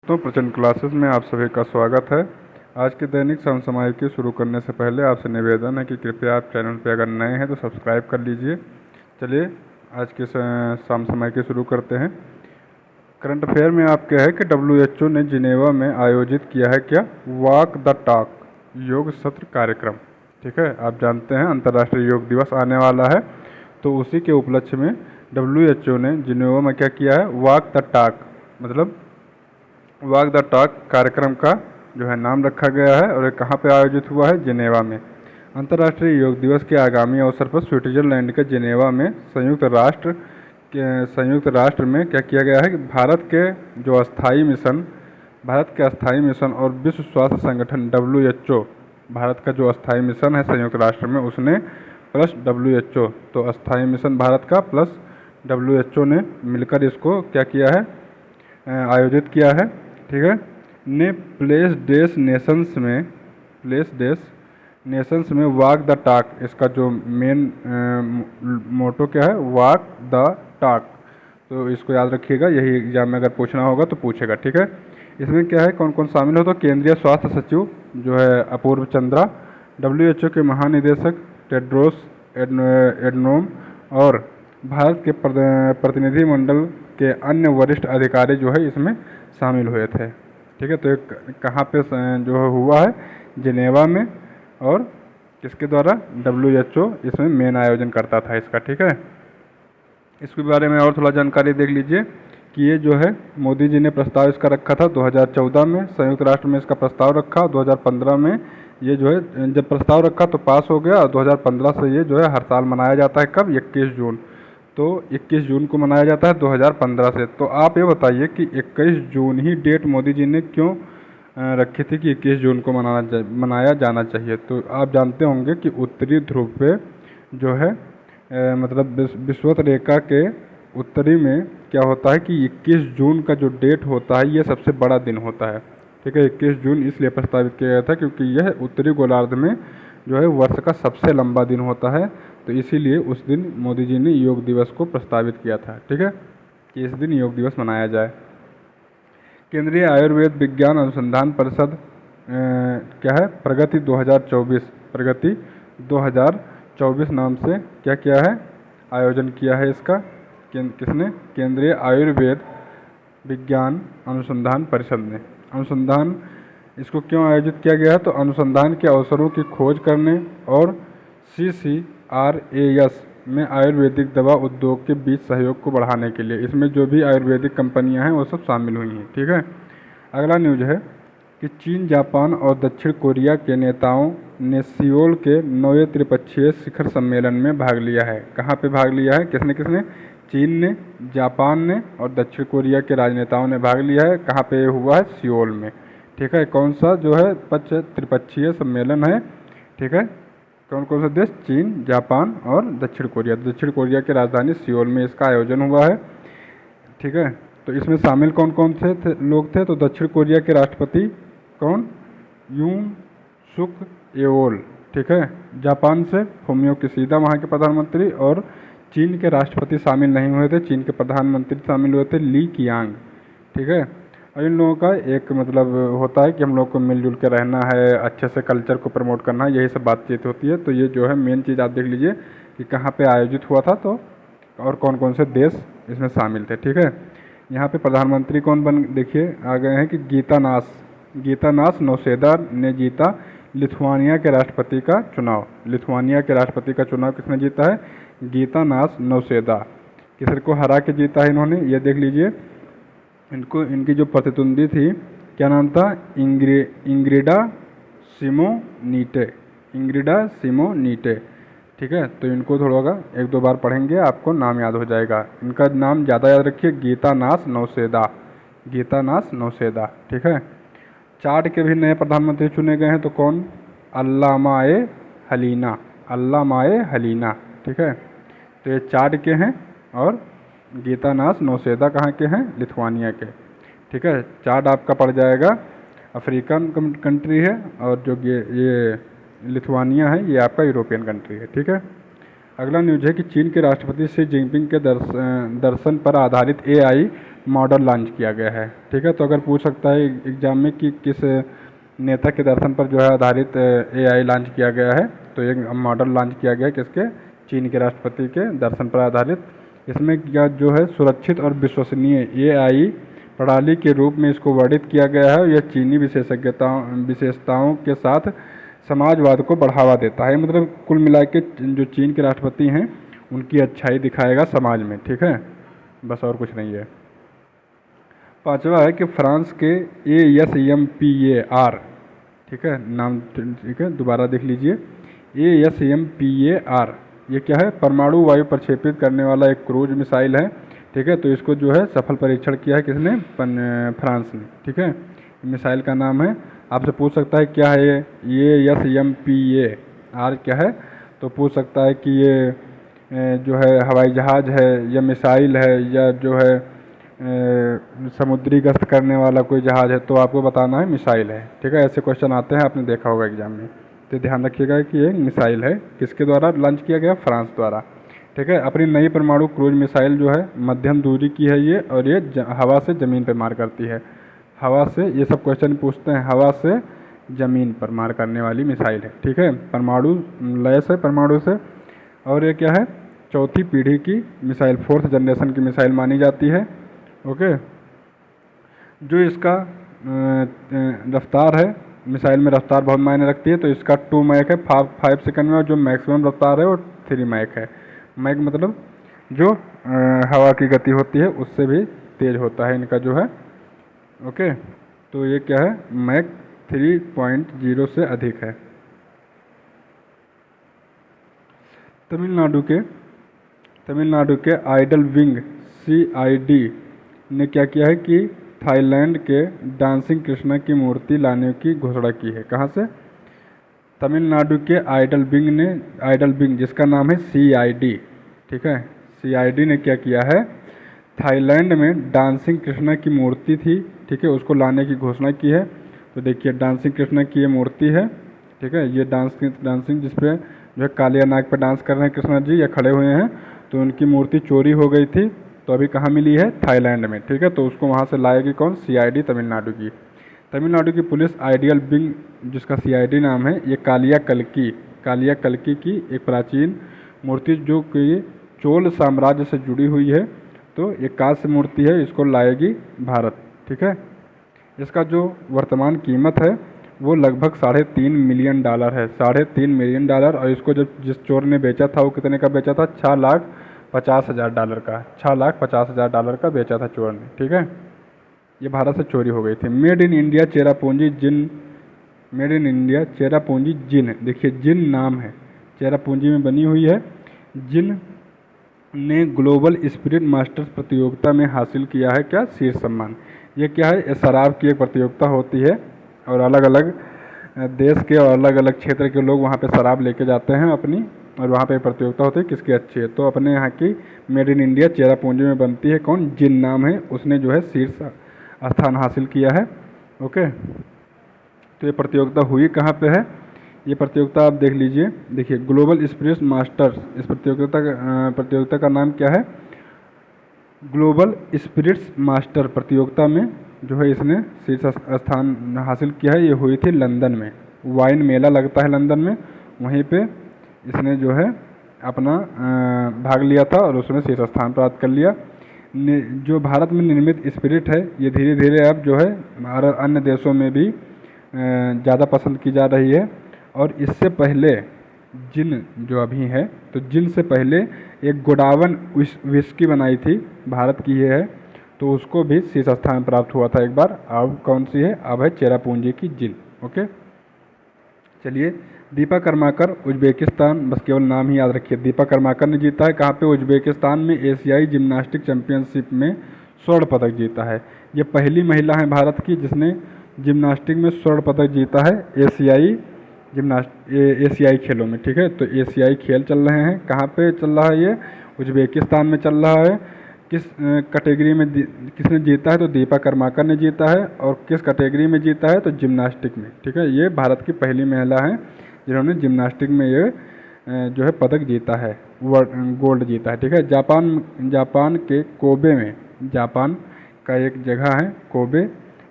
तो प्रचंड क्लासेस में आप सभी का स्वागत है। आज के दैनिक समसामयिकी शुरू करने से पहले आपसे निवेदन है कि कृपया आप चैनल पर अगर नए हैं तो सब्सक्राइब कर लीजिए। चलिए आज के समसामयिकी शुरू करते हैं। करंट अफेयर में आप क्या है कि WHO ने जिनेवा में आयोजित किया है क्या, वॉक द टॉक योग सत्र कार्यक्रम। ठीक है, आप जानते हैं अंतर्राष्ट्रीय योग दिवस आने वाला है, तो उसी के उपलक्ष्य में WHO ने जिनेवा में क्या किया है, वॉक द टॉक मतलब वॉक द टॉक कार्यक्रम का जो है नाम रखा गया है। और ये कहाँ पे आयोजित हुआ है, जिनेवा में। अंतर्राष्ट्रीय योग दिवस के आगामी अवसर पर स्विट्जरलैंड के जिनेवा में संयुक्त राष्ट्र में क्या किया गया है कि भारत के अस्थायी मिशन और विश्व स्वास्थ्य संगठन WHO, भारत का जो अस्थायी मिशन है संयुक्त राष्ट्र में, उसने प्लस WHO, तो अस्थायी मिशन भारत का प्लस WHO ने मिलकर इसको क्या किया है, आयोजित किया है। ठीक है, ने प्लेस डेस नेशंस में वॉक द टॉक, इसका जो मेन मोटो क्या है, वॉक द टॉक, तो इसको याद रखिएगा, यही एग्जाम में अगर पूछना होगा तो पूछेगा। ठीक है, इसमें क्या है, कौन कौन शामिल हो, तो केंद्रीय स्वास्थ्य सचिव जो है अपूर्व चंद्रा, WHO के महानिदेशक टेड्रोस एडनोम और भारत के प्रतिनिधिमंडल के अन्य वरिष्ठ अधिकारी जो है इसमें शामिल हुए थे। ठीक है, तो एक कहाँ पे जो हुआ है, जिनेवा में, और किसके द्वारा, WHO इसमें मेन आयोजन करता था इसका। ठीक है, इसके बारे में और थोड़ा जानकारी देख लीजिए कि ये जो है मोदी जी ने प्रस्ताव इसका रखा था 2014 में, संयुक्त राष्ट्र में इसका प्रस्ताव रखा 2015 में। ये जो है जब प्रस्ताव रखा तो पास हो गया, 2015 से ये जो है हर साल मनाया जाता है। कब, 21 जून, तो 21 जून को मनाया जाता है 2015 से। तो आप ये बताइए कि 21 जून ही डेट मोदी जी ने क्यों रखी थी कि 21 जून को मनाया जाना चाहिए। तो आप जानते होंगे कि उत्तरी ध्रुव पे जो है मतलब विषुवत रेखा के उत्तरी में क्या होता है कि 21 जून का जो डेट होता है ये सबसे बड़ा दिन होता है। ठीक है, 21 जून इसलिए प्रस्तावित किया गया था क्योंकि यह उत्तरी गोलार्ध में जो है वर्ष का सबसे लंबा दिन होता है, तो इसीलिए उस दिन मोदी जी ने योग दिवस को प्रस्तावित किया था। ठीक है, कि इस दिन योग दिवस मनाया जाए। केंद्रीय आयुर्वेद विज्ञान अनुसंधान परिषद क्या है, प्रगति 2024 नाम से क्या किया है, आयोजन किया है इसका। किसने, केंद्रीय आयुर्वेद विज्ञान अनुसंधान परिषद ने। अनुसंधान इसको क्यों आयोजित किया गया है, तो अनुसंधान के अवसरों की खोज करने और CCRAS में आयुर्वेदिक दवा उद्योग के बीच सहयोग को बढ़ाने के लिए। इसमें जो भी आयुर्वेदिक कंपनियां हैं वो सब शामिल हुई हैं। ठीक है, अगला न्यूज है कि चीन, जापान और दक्षिण कोरिया के नेताओं ने सियोल के 9वें त्रिपक्षीय शिखर सम्मेलन में भाग लिया है। कहाँ पे भाग लिया है, किसने किसने, चीन ने, जापान ने और दक्षिण कोरिया के राजनेताओं ने भाग लिया है। कहाँ पे हुआ है, सियोल में। ठीक है, कौन सा जो है त्रिपक्षीय सम्मेलन है। ठीक है, कौन कौन से देश, चीन, जापान और दक्षिण कोरिया। दक्षिण कोरिया की राजधानी सियोल में इसका आयोजन हुआ है। ठीक है, तो इसमें शामिल कौन कौन से लोग थे, तो दक्षिण कोरिया के राष्ट्रपति कौन, यून सुक येओल। ठीक है, जापान से फुमियो किशिदा वहाँ के प्रधानमंत्री, और चीन के राष्ट्रपति शामिल नहीं हुए थे, चीन के प्रधानमंत्री शामिल हुए थे, ली कियांग। ठीक है, और इन लोगों का एक मतलब होता है कि हम लोग को मिलजुल के रहना है, अच्छे से कल्चर को प्रमोट करना है, यही सब बातचीत होती है। तो ये जो है मेन चीज़ आप देख लीजिए कि कहाँ पे आयोजित हुआ था, तो और कौन कौन से देश इसमें शामिल थे। ठीक है, यहाँ पे प्रधानमंत्री कौन देखिए आ गए हैं कि गीतानास नौसेदा ने जीता लिथुआनिया के राष्ट्रपति का चुनाव। लिथुआनिया के राष्ट्रपति का चुनाव किसने जीता है, गीतानास नौसेदा। किसको हरा के जीता है इन्होंने, ये देख लीजिए। इनकी जो प्रतिद्वंदी थी, क्या नाम था, इंग्रिडा सिमोनीटे। ठीक है, तो इनको थोड़ा एक दो बार पढ़ेंगे आपको नाम याद हो जाएगा। इनका नाम ज़्यादा याद रखिए, गीतानास नौसेदा। ठीक है, चाड के भी नए प्रधानमंत्री चुने गए हैं, तो कौन, अल्लामाए हलीना। ठीक है, तो ये चाड के हैं और गीतानास नौसेदा कहाँ के हैं, लिथुआनिया के। ठीक है, चाड आपका पड़ जाएगा अफ्रीकन कंट्री है, और जो ये लिथुआनिया है ये आपका यूरोपियन कंट्री है। ठीक है, अगला न्यूज है कि चीन के राष्ट्रपति शी जिनपिंग के दर्शन पर आधारित AI मॉडल लॉन्च किया गया है। ठीक है, तो अगर पूछ सकता है एग्जाम में कि किस नेता के दर्शन पर जो है आधारित एआई लॉन्च किया गया है, तो एक मॉडल लॉन्च किया गया है किसके, चीन के राष्ट्रपति के दर्शन पर आधारित। इसमें क्या जो है सुरक्षित और विश्वसनीय एआई प्रणाली के रूप में इसको वर्णित किया गया है। यह चीनी विशेषताओं के साथ समाजवाद को बढ़ावा देता है। मतलब कुल मिला के जो चीन के राष्ट्रपति हैं उनकी अच्छाई दिखाएगा समाज में। ठीक है, बस और कुछ नहीं है। पांचवा है कि फ्रांस के ASMPAR, ठीक है नाम, ठीक है दोबारा देख लीजिए, ASMPAR ये क्या है, परमाणु वायु प्रक्षेपित करने वाला एक क्रूज मिसाइल है। ठीक है, तो इसको जो है सफल परीक्षण किया है किसने, फ्रांस ने। ठीक है, मिसाइल का नाम है, आपसे पूछ सकता है क्या है ये ASMPAR क्या है, तो पूछ सकता है कि ये जो है हवाई जहाज़ है या मिसाइल है या जो है समुद्री गश्त करने वाला कोई जहाज़ है, तो आपको बताना है मिसाइल है। ठीक है, ऐसे क्वेश्चन आते हैं, आपने देखा होगा एग्जाम में, तो ध्यान रखिएगा कि ये मिसाइल है, किसके द्वारा लॉन्च किया गया, फ्रांस द्वारा। ठीक है, अपनी नई परमाणु क्रूज मिसाइल जो है मध्यम दूरी की है ये, और ये हवा से ज़मीन पर मार करती है। हवा से, ये सब क्वेश्चन पूछते हैं, हवा से ज़मीन पर मार करने वाली मिसाइल है। ठीक है, परमाणु लैस है परमाणु से, और ये क्या है, चौथी पीढ़ी की मिसाइल, 4th जनरेशन की मिसाइल मानी जाती है। ओके, जो इसका रफ्तार है, मिसाइल में रफ्तार बहुत मायने रखती है, तो इसका 2 मैक है 5 सेकंड में, और जो मैक्सिमम रफ्तार है वो 3 मैक है। मैक मतलब जो हवा की गति होती है उससे भी तेज़ होता है इनका जो है। ओके, तो ये क्या है, मैक 3.0 से अधिक है। तमिलनाडु के आइडल विंग CID ने क्या किया है कि थाईलैंड के डांसिंग कृष्णा की मूर्ति लाने की घोषणा की है। कहाँ से, तमिलनाडु के आइडल विंग जिसका नाम है CID। ठीक है, CID ने क्या किया है, थाईलैंड में डांसिंग कृष्णा की मूर्ति थी, ठीक है, उसको लाने की घोषणा की है। तो देखिए डांसिंग कृष्णा की ये मूर्ति है। ठीक है, ये डांसिंग जिसपे जो है कालिया नाग पर डांस कर रहे हैं कृष्णा जी या खड़े हुए हैं, तो उनकी मूर्ति चोरी हो गई थी, तो अभी कहाँ मिली है, थाईलैंड में। ठीक है, तो उसको वहाँ से लाएगी कौन, CID तमिलनाडु की। तमिलनाडु की पुलिस आइडियल विंग जिसका CID नाम है, ये कालिया कल्की की एक प्राचीन मूर्ति जो कि चोल साम्राज्य से जुड़ी हुई है, तो ये कांस्य मूर्ति है, इसको लाएगी भारत। ठीक है, इसका जो वर्तमान कीमत है वो लगभग $3.5 मिलियन है, $3.5 मिलियन। और इसको जब जिस चोर ने बेचा था वो कितने का बेचा था, $6,50,000 का, $6,50,000 का बेचा था चोर ने। ठीक है, ये भारत से चोरी हो गई थी। मेड इन इंडिया चेरापूंजी जिन, देखिए जिन नाम है, चेरापूंजी में बनी हुई है। जिन ने ग्लोबल स्पिरिट मास्टर्स प्रतियोगिता में हासिल किया है क्या, शीर्ष सम्मान। ये क्या है, शराब की एक प्रतियोगिता होती है, और अलग अलग देश के और अलग अलग क्षेत्र के लोग वहाँ पे शराब लेके जाते हैं अपनी, और वहाँ पे प्रतियोगिता होती है किसकी अच्छी है। तो अपने यहाँ की मेड इन इंडिया चेरापूंजी में बनती है कौन, जिन नाम है, उसने जो है शीर्ष स्थान हासिल किया है। ओके, तो ये प्रतियोगिता हुई कहाँ पे है, ये प्रतियोगिता आप देख लीजिए, देखिए ग्लोबल स्पिरिट मास्टर्स, इस प्रतियोगिता का नाम क्या है, ग्लोबल स्पिरिट्स मास्टर प्रतियोगिता में जो है इसने शीर्ष स्थान हासिल किया है। ये हुई थी लंदन में, वाइन मेला लगता है लंदन में, वहीं पे इसने जो है अपना भाग लिया था और उसमें शीर्ष स्थान प्राप्त कर लिया। जो भारत में निर्मित स्पिरिट है ये धीरे धीरे अब जो है अन्य देशों में भी ज़्यादा पसंद की जा रही है। और इससे पहले जिन जो अभी है, तो जिन से पहले एक गोडावन विस्की बनाई थी, भारत की ये है, तो उसको भी शीर्ष स्थान प्राप्त हुआ था एक बार। अब कौन सी है, अब है चेरापूंजी की जिन। ओके, चलिए दीपा कर्माकर उज्बेकिस्तान, बस केवल नाम ही याद रखिए। दीपा कर्माकर ने जीता है कहाँ पे, उज्बेकिस्तान में एशियाई जिम्नास्टिक चैंपियनशिप में स्वर्ण पदक जीता है। ये पहली महिला है भारत की जिसने जिम्नास्टिक में स्वर्ण पदक जीता है एशियाई खेलों में। ठीक है, तो एशियाई खेल चल रहे हैं, कहाँ पे चल रहा है ये, उज्बेकिस्तान में चल रहा है। किस कैटेगरी में किसने जीता है, तो दीपा कर्माकर ने जीता है। और किस कैटेगरी में जीता है, तो जिम्नास्टिक में। ठीक है, ये भारत की पहली महिला है जिन्होंने जिम्नास्टिक में ये जो है पदक जीता है, गोल्ड जीता है। ठीक है, जापान के का एक जगह है कोबे,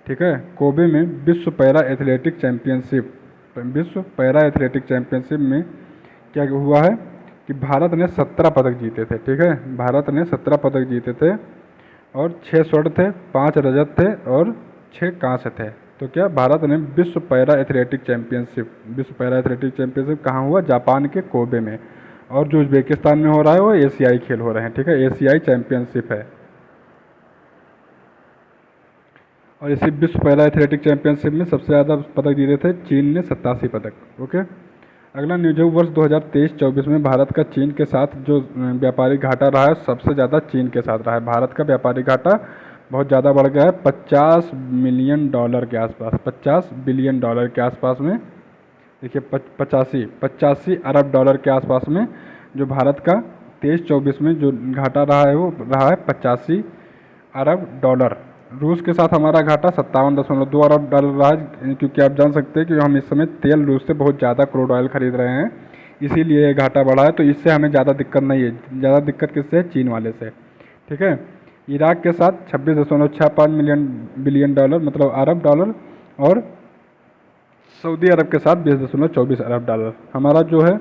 ठीक है। कोबे में विश्व पैरा एथलेटिक चैंपियनशिप में क्या हुआ है कि भारत ने 17 पदक जीते थे, ठीक है। भारत ने 17 पदक जीते थे और 6 स्वर्ण थे, 5 रजत थे और 6 कांस्य थे। तो क्या भारत ने विश्व पैरा एथलेटिक चैंपियनशिप कहाँ हुआ? जापान के कोबे में। और जो उज्बेकिस्तान में हो रहा है वो एशियाई खेल हो रहे हैं, ठीक है, एशियाई चैंपियनशिप है। और इसी विश्व पैरा एथलेटिक चैंपियनशिप में सबसे ज़्यादा पदक जीते थे चीन ने 87 पदक। ओके, अगला न्यूज है वर्ष 2023-24 में भारत का चीन के साथ जो व्यापारिक घाटा रहा है सबसे ज़्यादा चीन के साथ रहा है। भारत का व्यापारिक घाटा बहुत ज़्यादा बढ़ गया है, $50 मिलियन के आसपास, $50 बिलियन के आसपास में। देखिए 85 अरब डॉलर के आसपास में जो भारत का 23-24 में जो घाटा रहा है वो रहा है 85 अरब डॉलर। रूस के साथ हमारा घाटा 57.2 अरब डॉलर रहा है, क्योंकि आप जान सकते हैं कि हम इस समय तेल रूस से बहुत ज़्यादा क्रूड ऑयल खरीद रहे हैं, इसीलिए ये घाटा बढ़ा है। तो इससे हमें ज़्यादा दिक्कत नहीं है, ज़्यादा दिक्कत किससे है? चीन वाले से, ठीक है। इराक के साथ 26.65 बिलियन डॉलर मतलब अरब डॉलर, और सऊदी अरब के साथ 20.24 अरब डॉलर। हमारा जो है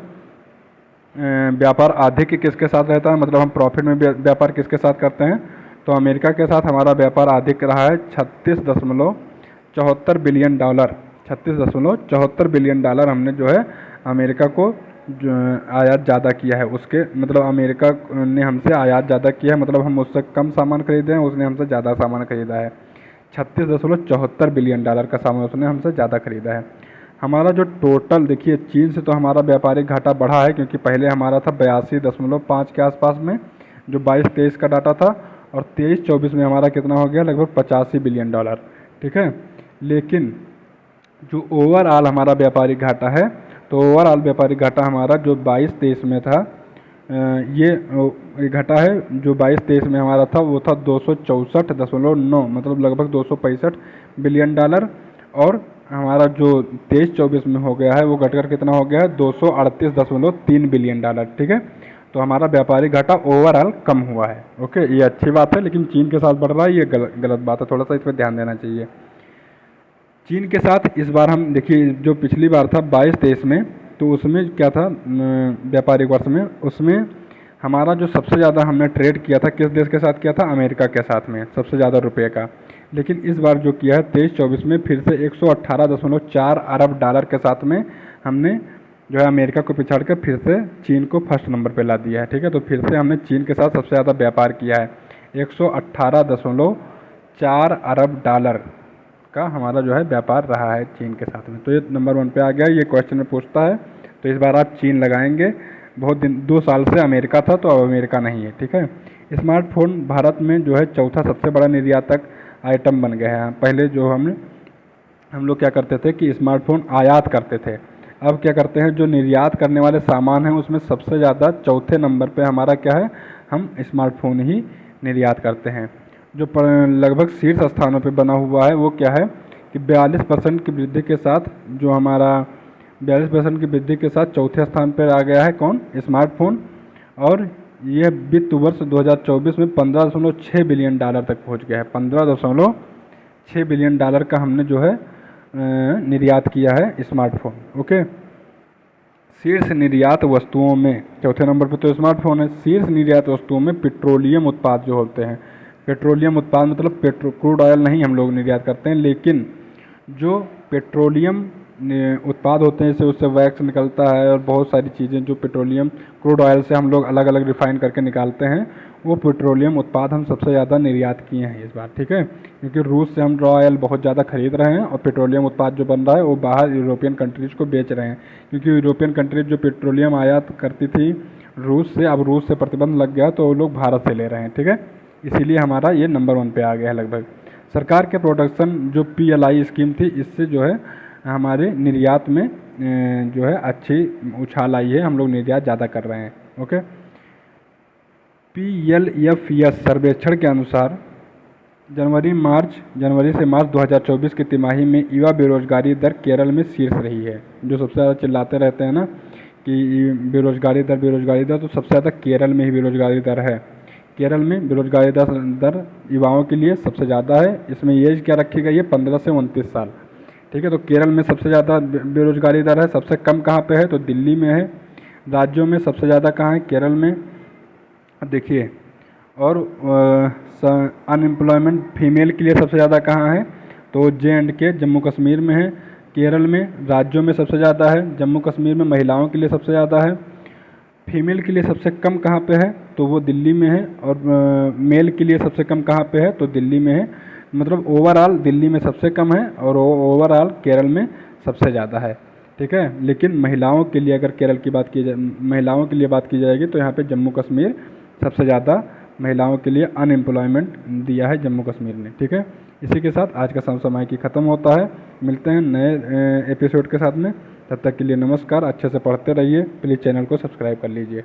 व्यापार अधिक किसके साथ रहता है, मतलब हम प्रॉफिट में व्यापार किसके साथ करते हैं? तो अमेरिका के साथ हमारा व्यापार अधिक रहा है 36.74 बिलियन डॉलर। 36.74 बिलियन डॉलर हमने जो है अमेरिका को आयात ज़्यादा किया है, उसके मतलब अमेरिका ने हमसे आयात ज़्यादा किया है, मतलब हम उससे कम सामान खरीदे हैं, उसने हमसे ज़्यादा सामान खरीदा है। 36.74 बिलियन डॉलर का सामान उसने हमसे ज़्यादा खरीदा है। हमारा जो टोटल देखिए चीन से तो हमारा व्यापारिक घाटा बढ़ा है, क्योंकि पहले हमारा था 82.5 के आसपास में जो 22-23 का डाटा था, और 23-24 में हमारा कितना हो गया? लगभग 85 बिलियन डॉलर, ठीक है। लेकिन जो ओवरऑल हमारा व्यापारिक घाटा है, तो ओवरऑल व्यापारिक घाटा हमारा जो 22-23 में था, ये घटा है जो 22-23 में हमारा था वो था 264.9 मतलब लगभग 265 बिलियन डॉलर, और हमारा जो 23-24 में हो गया है वो घटकर कितना हो गया है? 238.3 बिलियन डॉलर, ठीक है। तो हमारा व्यापारिक घाटा ओवरऑल कम हुआ है। ओके, ये अच्छी बात है, लेकिन चीन के साथ बढ़ रहा है, ये गलत बात है, थोड़ा सा इस पर ध्यान देना चाहिए। चीन के साथ इस बार हम देखिए जो पिछली बार था 22-23 में, तो उसमें क्या था व्यापारिक वर्ष में, उसमें हमारा जो सबसे ज़्यादा हमने ट्रेड किया था किस देश के साथ किया था? अमेरिका के साथ में, सबसे ज़्यादा रुपये का। लेकिन इस बार जो किया है 23-24 में फिर से 118.4 अरब डॉलर के साथ में हमने जो है अमेरिका को पिछाड़ कर फिर से चीन को फर्स्ट नंबर पे ला दिया है, ठीक है। तो फिर से हमने चीन के साथ सबसे ज़्यादा व्यापार किया है, 118.4 अरब डॉलर का हमारा जो है व्यापार रहा है चीन के साथ में। तो ये नंबर 1 पे आ गया, ये क्वेश्चन में पूछता है, तो इस बार आप चीन लगाएंगे। बहुत दिन 2 साल से अमेरिका था, तो अब अमेरिका नहीं है, ठीक है। स्मार्टफोन भारत में जो है चौथा सबसे बड़ा निर्यातक आइटम बन गया है। पहले जो हम लोग क्या करते थे कि स्मार्टफोन आयात करते थे, अब क्या करते हैं जो निर्यात करने वाले सामान हैं उसमें सबसे ज़्यादा चौथे नंबर पे हमारा क्या है? हम स्मार्टफोन ही निर्यात करते हैं। जो लगभग शीर्ष स्थानों पे बना हुआ है वो क्या है कि 42% की वृद्धि के साथ जो हमारा 42% की वृद्धि के साथ चौथे स्थान पर आ गया है कौन? स्मार्टफोन। और यह वित्त वर्ष 2024 में 15.6 बिलियन डॉलर तक पहुंच गया है। 15.6 बिलियन डॉलर का हमने जो है निर्यात किया है स्मार्टफोन। ओके, शीर्ष निर्यात वस्तुओं में चौथे नंबर पर तो स्मार्टफोन है। शीर्ष निर्यात वस्तुओं में पेट्रोलियम उत्पाद जो होते हैं, पेट्रोलियम उत्पाद मतलब क्रूड ऑयल नहीं हम लोग निर्यात करते हैं, लेकिन जो पेट्रोलियम उत्पाद होते हैं जैसे उससे वैक्स निकलता है और बहुत सारी चीज़ें जो पेट्रोलियम क्रूड ऑयल से हम लोग अलग अलग रिफाइन करके निकालते हैं, वो पेट्रोलियम उत्पाद हम सबसे ज़्यादा निर्यात किए हैं इस बार, ठीक है। क्योंकि रूस से हम रॉ ऑयल बहुत ज़्यादा खरीद रहे हैं और पेट्रोलियम उत्पाद जो बन रहा है वो बाहर यूरोपियन कंट्रीज़ को बेच रहे हैं, क्योंकि यूरोपियन कंट्रीज जो पेट्रोलियम आयात करती थी रूस से, अब रूस से प्रतिबंध लग गया तो वो लोग भारत से ले रहे हैं, ठीक है। इसीलिए हमारा ये नंबर 1 पे आ गया है लगभग। सरकार के प्रोडक्शन जो PLI स्कीम थी, इससे जो है हमारे निर्यात में जो है अच्छी उछाल आई है, हम लोग निर्यात ज़्यादा कर रहे हैं। ओके, PLFS सर्वेक्षण के अनुसार जनवरी से मार्च 2024 की तिमाही में युवा बेरोजगारी दर केरल में शीर्ष रही है। जो सबसे ज़्यादा चिल्लाते रहते हैं ना कि बेरोजगारी दर, तो सबसे ज़्यादा केरल में ही बेरोजगारी दर है। केरल में बेरोजगारी दर युवाओं के लिए सबसे ज़्यादा है। इसमें एज क्या रखी गई है, 15 से 29 साल। ठीक है, तो केरल में सबसे ज़्यादा बेरोजगारी दर है। सबसे कम कहाँ पे है, तो दिल्ली में है। राज्यों में सबसे ज़्यादा कहाँ है, केरल में। देखिए, और अनएम्प्लॉयमेंट फीमेल के लिए सबसे ज़्यादा कहाँ है, तो J&K जम्मू कश्मीर में है। केरल में राज्यों में सबसे ज़्यादा है, जम्मू कश्मीर में महिलाओं के लिए सबसे ज़्यादा है। फीमेल के लिए सबसे कम कहाँ पे है, तो वो दिल्ली में है। और मेल के लिए सबसे कम कहाँ पे है, तो दिल्ली में है। मतलब ओवरऑल दिल्ली में सबसे कम है और ओवरऑल केरल में सबसे ज़्यादा है। ठीक है, लेकिन महिलाओं के लिए अगर केरल की बात की जाए, महिलाओं के लिए बात की जाएगी तो यहाँ पे जम्मू कश्मीर सबसे ज़्यादा महिलाओं के लिए अनएम्प्लॉयमेंट दिया है जम्मू कश्मीर ने। ठीक है, इसी के साथ आज का समय की ख़त्म होता है। मिलते हैं नए एपिसोड के साथ में, तब तक के लिए नमस्कार। अच्छे से पढ़ते रहिए, प्लीज़ चैनल को सब्सक्राइब कर लीजिए।